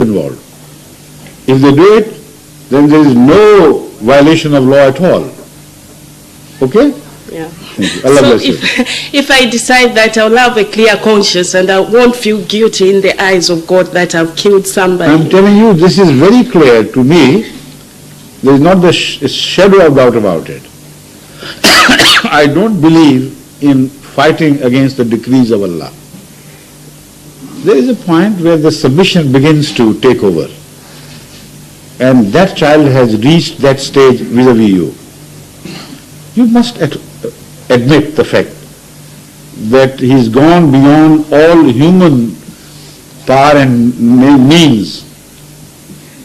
involved. If they do it, then there is no violation of law at all. Okay? Yeah. Thank you. Allah So bless you. if I decide that I'll have a clear conscience and I won't feel guilty in the eyes of God that I've killed somebody. I'm telling you, this is very clear to me. There is not the shadow of doubt about it. I don't believe in fighting against the decrees of Allah. There is a point where the submission begins to take over. And that child has reached that stage vis-a-vis you. You must admit the fact that he's gone beyond all human power and means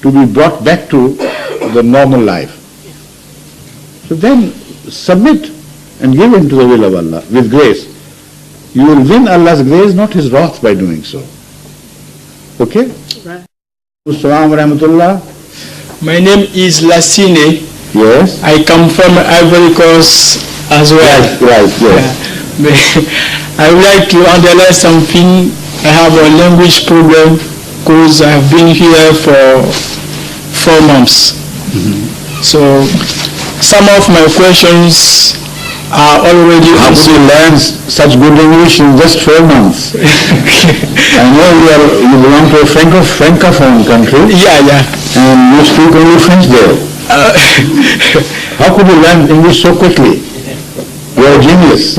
to be brought back to the normal life. So then submit and give in to the will of Allah with grace. You will win Allah's grace, not His wrath, by doing so. Okay? Right. Assalamu rahmatullah. My name is Lassine. Yes? I come from Ivory Coast as well. Right, yes. I would like to underline something. I have a language problem because I have been here for 4 months. So some of my questions are already How could you learn such good English in just 4 months? I know you belong to a francophone country. Yeah. And you speak only French there. How could you learn English so quickly? You are a genius.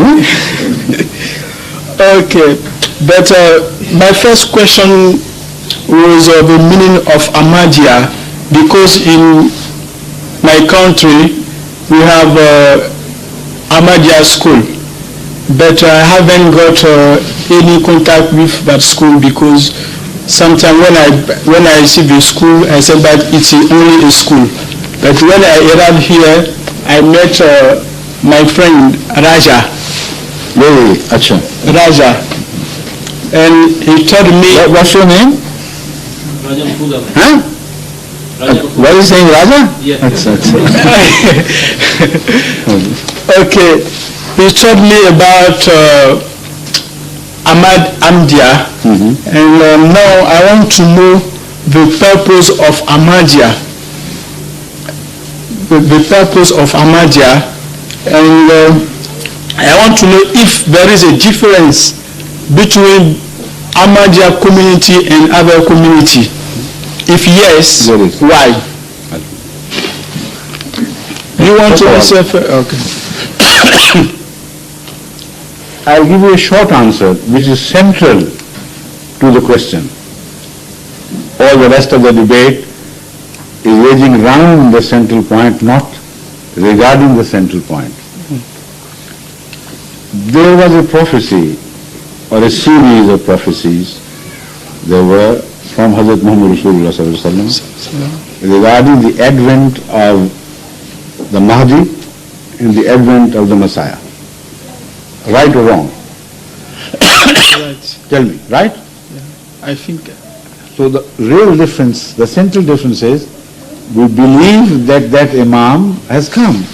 Okay, but my first question was the meaning of Ahmadiyya, because in my country we have Ahmadiyya school, but I haven't got any contact with that school, because sometimes when I see the school, I say that it's only a school. But when I arrived here, I met my friend Raja. Really? Acha. Raja. And he told me... What's your name? Huh? What are you saying, Raja? Yeah. Acha. Okay. He told me about Ahmadiyya, and now I want to know the purpose of Ahmadiyya. The purpose of Ahmadiyya, and I want to know if there is a difference between Ahmadiyya community and other community. If yes, There is. why? You want to answer? Okay. I'll give you a short answer, which is central to the question. All the rest of the debate is raging round the central point, not regarding the central point. There was a prophecy, or a series of prophecies, there were from Hadhrat Muhammad Rasulullah Sallallahu Alaihi Wasallam regarding the advent of the Mahdi and the advent of the Messiah. Right or wrong? Right. Tell me, right? I think. So the real difference, the central difference is, we believe that that Imam has come,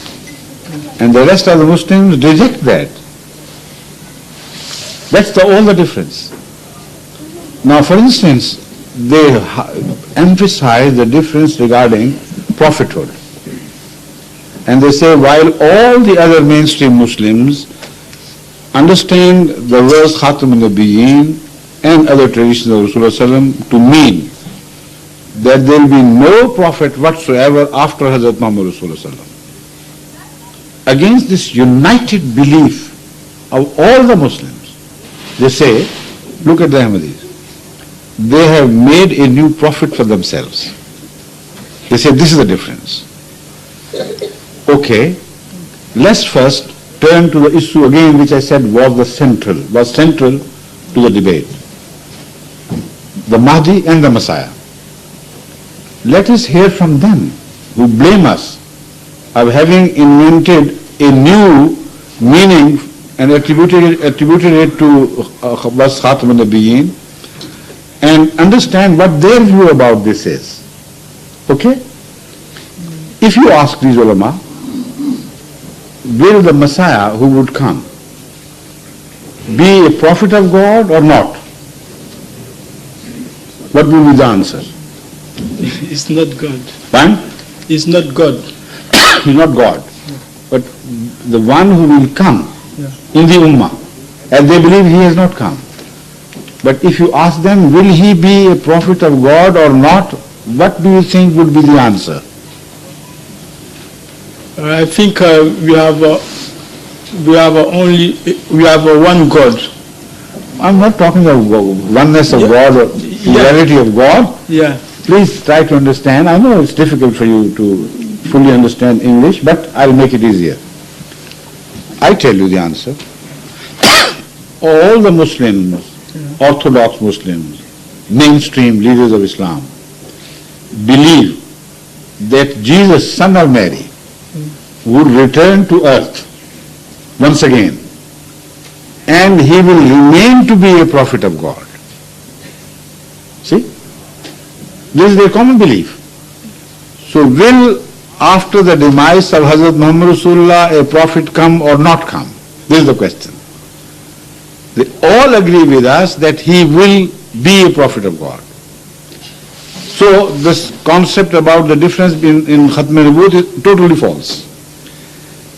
and the rest of the Muslims reject that. That's all the difference. Now, for instance, they emphasize the difference regarding prophethood. And they say, while all the other mainstream Muslims understand the verse Khatam al-Nabiyyin and other traditions of Rasulullah to mean that there will be no prophet whatsoever after Hazrat Muhammad Rasulullah. Against this united belief of all the Muslims, they say, look at the Ahmadis, they have made a new prophet for themselves. They say this is the difference. Okay, let's first turn to the issue again, which I said was central to the debate. The Mahdi and the Messiah. Let us hear from them who blame us of having invented a new meaning and attributed it to Bas Khatam al-Nabiyyin, and understand what their view about this is. Okay? If you ask these ulama, will the Messiah who would come be a prophet of God or not? What will be the answer? It's not God. Fine? It's not God. He's not God. But the one who will come Yeah. in the Ummah, and they believe he has not come. But if you ask them, will he be a prophet of God or not, what do you think would be the answer? I think we have one God. I'm not talking of oneness of God or reality of God. Yeah. Please try to understand. I know it's difficult for you to fully understand English, but I'll make it easier. I tell you the answer. All the Muslims, Orthodox Muslims, mainstream leaders of Islam, believe that Jesus, son of Mary, would return to earth once again, and he will remain to be a prophet of God. See? This is their common belief. So will, after the demise of Hadhrat Muhammad Rasulullah, a prophet come or not come? This is the question. They all agree with us that he will be a prophet of God. So this concept about the difference in Khatm al-Nubuwwat is totally false.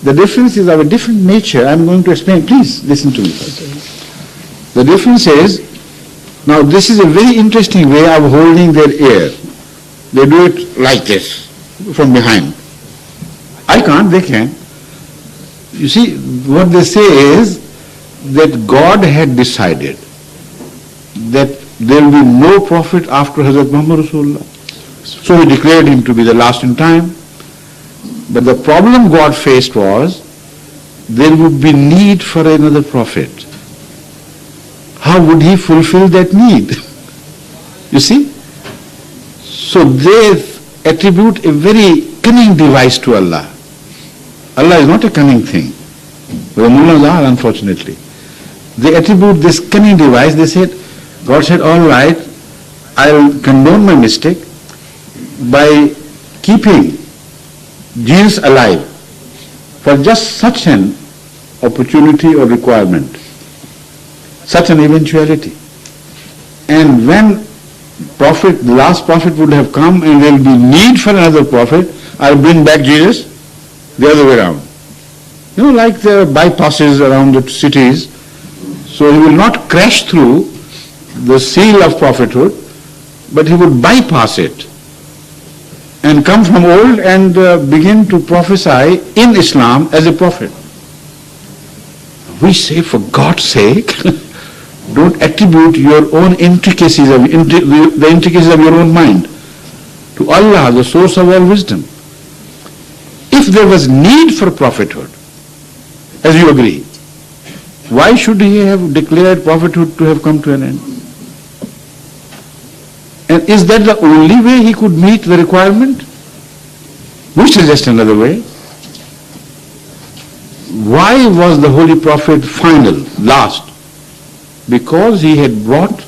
The difference is of a different nature. I'm going to explain. Please listen to me first. The difference is, now this is a very interesting way of holding their ear. They do it like this, from behind. I can't, they can. You see, what they say is that God had decided that there will be no prophet after Hadhrat Muhammad Rasulullah. So he declared him to be the last in time. But the problem God faced was there would be need for another prophet. How would he fulfill that need? You see? So they attribute a very cunning device to Allah. Allah is not a cunning thing. The mullahs are, unfortunately. They attribute this cunning device. They said, God said, all right, I'll condone my mistake by keeping Jesus alive for just such an opportunity or requirement, such an eventuality. And when the last prophet would have come and there will be need for another prophet, I'll bring back Jesus the other way around. You know, like there are bypasses around the cities, so he will not crash through the seal of prophethood, but he would bypass it and come from old and begin to prophesy in Islam as a prophet. We say, for God's sake, don't attribute your own intricacies, the intricacies of your own mind to Allah, the source of all wisdom. If there was need for prophethood, as you agree, why should he have declared prophethood to have come to an end? And is that the only way he could meet the requirement? We suggest another way. Why was the Holy Prophet final, last? Because he had brought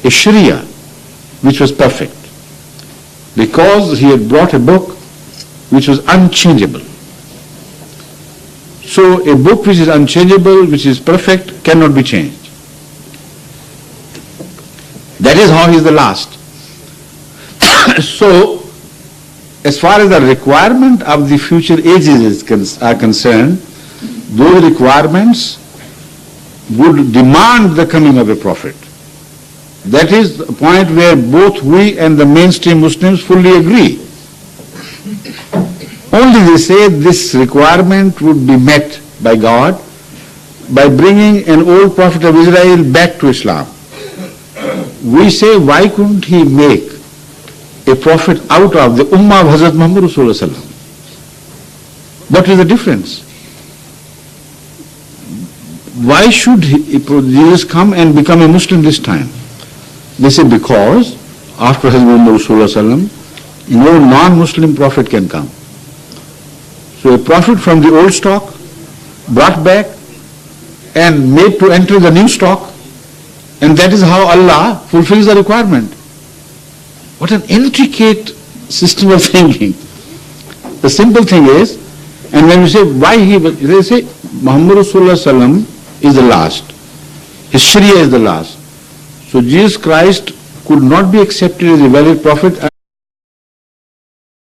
a Sharia which was perfect. Because he had brought a book which was unchangeable. So a book which is unchangeable, which is perfect, cannot be changed. That is how he is the last. So, as far as the requirement of the future ages are concerned, those requirements would demand the coming of a prophet. That is the point where both we and the mainstream Muslims fully agree. Only they say this requirement would be met by God by bringing an old prophet of Israel back to Islam. We say, why couldn't he make a prophet out of the Ummah of Hadhrat Muhammad Rasulullah? What is the difference? Why should Jesus come and become a Muslim this time? They say, because after Hadhrat Muhammad Rasulullah, no non-Muslim prophet can come. So a prophet from the old stock, brought back and made to enter the new stock, and that is how Allah fulfills the requirement. What an intricate system of thinking. The simple thing is, and when you say why they say Muhammad Rasulullah is the last. His Sharia is the last. So Jesus Christ could not be accepted as a valid prophet